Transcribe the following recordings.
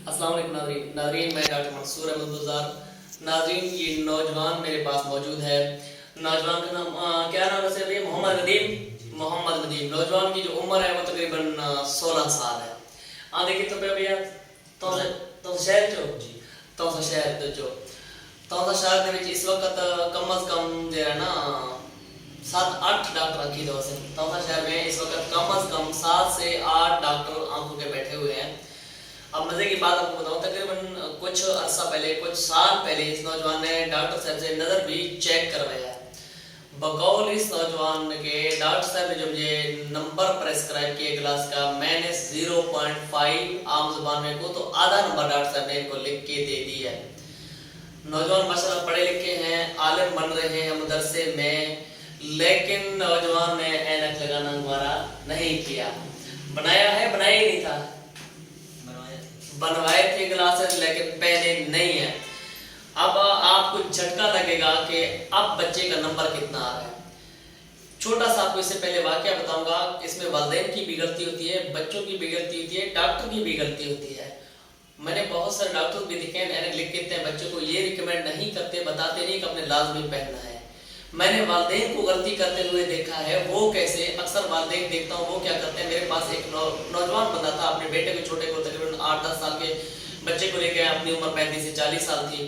अस्सलाम वालेकुम नाज़रीन, मैं डॉक्टर मंसूर अहमद गुलजार। नाज़रीन, ये नौजवान मेरे पास मौजूद है। नौजवान का नाम क्या नाम है भैया? मोहम्मद नदीम। मोहम्मद नदीम नौजवान की जो उम्र है वो तकरीबन 16 साल है। देखिए तो भैया तो शहर शहर ਦੇ ਵਿੱਚ ਇਸ वक्त कम अज कम जो है ना 7-8 डॉक्टर रखी दो से तौसा शहर में इस वक्त कम अज कम 7 से 8 डॉक्टर आंखों के बैठे हुए हैं। अब मजे की बात आपको बताऊं, तकरीबन कुछ अरसा पहले, कुछ साल पहले इस नौजवान ने डॉक्टर साहब से नज़र भी चेक करवाया है। बकौल इस नौजवान के डॉक्टर साहब ने जो मुझे नंबर प्रेस्क्राइब किया क्लास का, मैंने 0.5 आम जुबान में को तो आधा नंबर डॉक्टर साहब ने इनको लिख के दे दिया है। नौजवान माशाल्लाह पढ़े लिखे हैं, आलिम बन रहे हैं मदरसे में, लेकिन नौजवान ने ऐनक लगाना हमारा नहीं किया। बनाया है, बनाया ही नहीं था, बनवाए थे ग्लासेस लेकिन पहने नहीं है। अब आपको झटका लगेगा कि अब बच्चे का नंबर कितना आ रहा है। छोटा सा आपको इससे पहले वाकया बताऊंगा। इसमें वालिदैन की भी गलती होती है, बच्चों की भी गलती होती है, डॉक्टर की भी गलती होती है। मैंने बहुत सारे डॉक्टर भी देखे हैं, लिख के देते हैं बच्चों को, ये रिकमेंड नहीं करते, बताते नहीं कि अपने लाजमी पहनना है। मैंने वालिदैन को गलती करते हुए देखा है। वो कैसे? अक्सर वालिदैन देखता हूँ वो क्या करते हैं। मेरे पास एक नौजवान बंदा था, अपने बेटे को, छोटे को, तकरीबन 8-10 साल के बच्चे को लेके, अपनी उम्र 35 से 40 साल थी।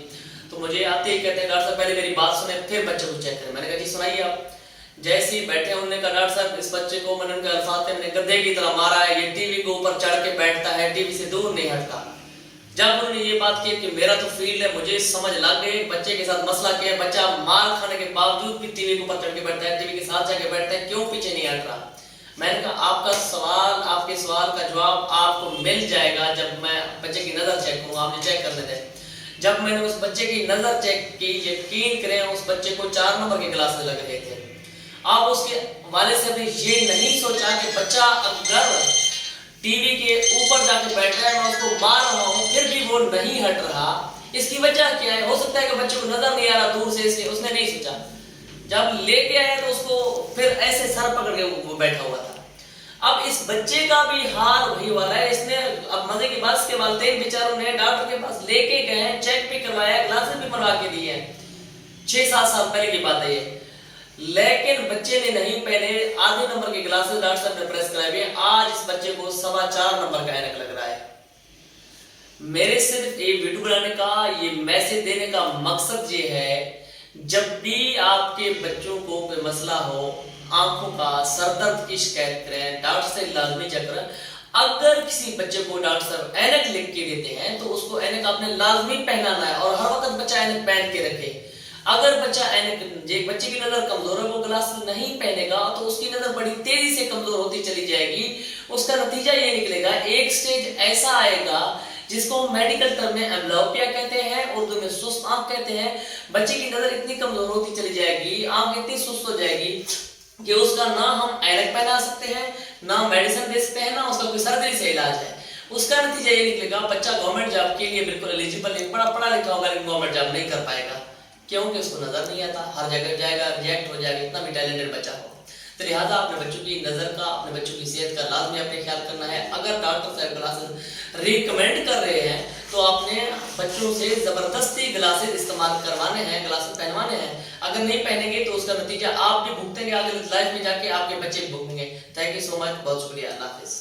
तो मुझे आते ही कहते हैं डॉक्टर साहब पहले मेरी बात सुने फिर बच्चे को चेक करें। मैंने कहा जी सुनाइए आप। जैसे ही बैठे उन्होंने कहा डॉक्टर साहब इस बच्चे को, मैंने उनके अल्फाज मैंने गधे की तरह मारा है, ये टीवी के ऊपर चढ़ के बैठता है, टीवी से दूर नहीं हटता। जब उन्होंने ये बात की कि मेरा तो फील्ड है, मुझे समझ लग गई बच्चे के साथ मसला क्या है। बच्चा मार खाने के बावजूद भी टीवी के ऊपर चढ़ के बैठता है, टीवी के साथ जाके बैठता है, क्यों पीछे नहीं हट रहा। मैंने कहा आपका सवाल, आपके सवाल का जवाब आपको मिल जाएगा जब मैं बच्चे की नजर चेक करूंगा। आपने चेक करने दें। जब मैंने उस बच्चे की नजर चेक की, यकीन करें उस बच्चे को 4 नंबर के क्लास में लग रहे थे। आप उसके वाले से भी ये नहीं सोचा कि बच्चा अगर टीवी के ऊपर जाके बैठ रहा है, मैं उसको मार रहा हूँ फिर भी वो नहीं हट रहा, इसकी वजह क्या है? हो सकता है कि बच्चे को नजर नहीं आ रहा दूर से, इसलिए उसने नहीं सोचा। जब लेके आया तो उसको फिर ऐसे सर पकड़ के वो बैठा हुआ था। अब इस बच्चे का भी हाल वही वाला है। इसने अब मजे की बात, के वालिदैन बेचारों ने डॉक्टर के पास लेके गए, चेक भी करवाया, ग्लासेस भी बनवा के दिए हैं। 6-7 साल पहले की बात है ये, लेकिन बच्चे ने नहीं पहने। आधे नंबर के ग्लासेस डॉक्टर साहब ने प्रेस्क्राइब है। आज इस बच्चे को 4.25 नंबर का ऐनक लग रहा है। मेरे सिर्फ ये वीडियो बनाने का, ये मैसेज देने का मकसद ये है, जब भी आपके बच्चों को कोई मसला हो, आंखों का, सरदर्द की शिकायत करें, डॉक्टर से लाजमी चेक करें। अगर किसी बच्चे को डॉक्टर साहब ऐनक लिख के देते हैं तो उसको ऐनक आपने लाजमी पहनाना है और हर वक्त बच्चा ऐनक पहन के रखे। अगर बच्चा ऐनक, बच्चे की नजर कमजोर है, वो ग्लास नहीं पहनेगा तो उसकी नजर बड़ी तेजी से कमजोर होती चली जाएगी। उसका नतीजा ये निकलेगा, एक स्टेज ऐसा आएगा जिसको मेडिकल टर्म में एम्ब्लियोपिया कहते हैं, उर्दू में सुस्त आंख कहते हैं। बच्चे की नजर इतनी कमजोर होती चली जाएगी, आंख इतनी सुस्त हो जाएगी कि उसका ना हम ऐनक पहना सकते हैं, ना मेडिसिन दे सकते हैं, ना उसका कोई सर्जरी से इलाज है। उसका नतीजा ये निकलेगा, बच्चा गवर्नमेंट जॉब के लिए बिल्कुल एलिजिबल नहीं, पढ़ा लिखा होगा लेकिन गवर्नमेंट जॉब नहीं कर पाएगा, क्योंकि उसको नजर नहीं आता, हर जगह जाएगा, रिजेक्ट हो जाएगा, इतना भी टैलेंटेड बच्चा हो। तो लिहाजा अपने बच्चों की नज़र का, अपने बच्चों की सेहत का लाजमी अपने ख्याल करना है। अगर डॉक्टर साहब ग्लासेस रिकमेंड कर रहे हैं तो आपने बच्चों से ज़बरदस्ती ग्लासेस इस्तेमाल करवाने हैं, ग्लासेस पहनवाने हैं। अगर नहीं पहनेंगे तो उसका नतीजा आप भी भुगतेंगे, आगे लाइफ में जाके आपके बच्चे भी भुगतेंगे। थैंक यू सो मच, बहुत शुक्रिया, अल्लाह हाफिज़।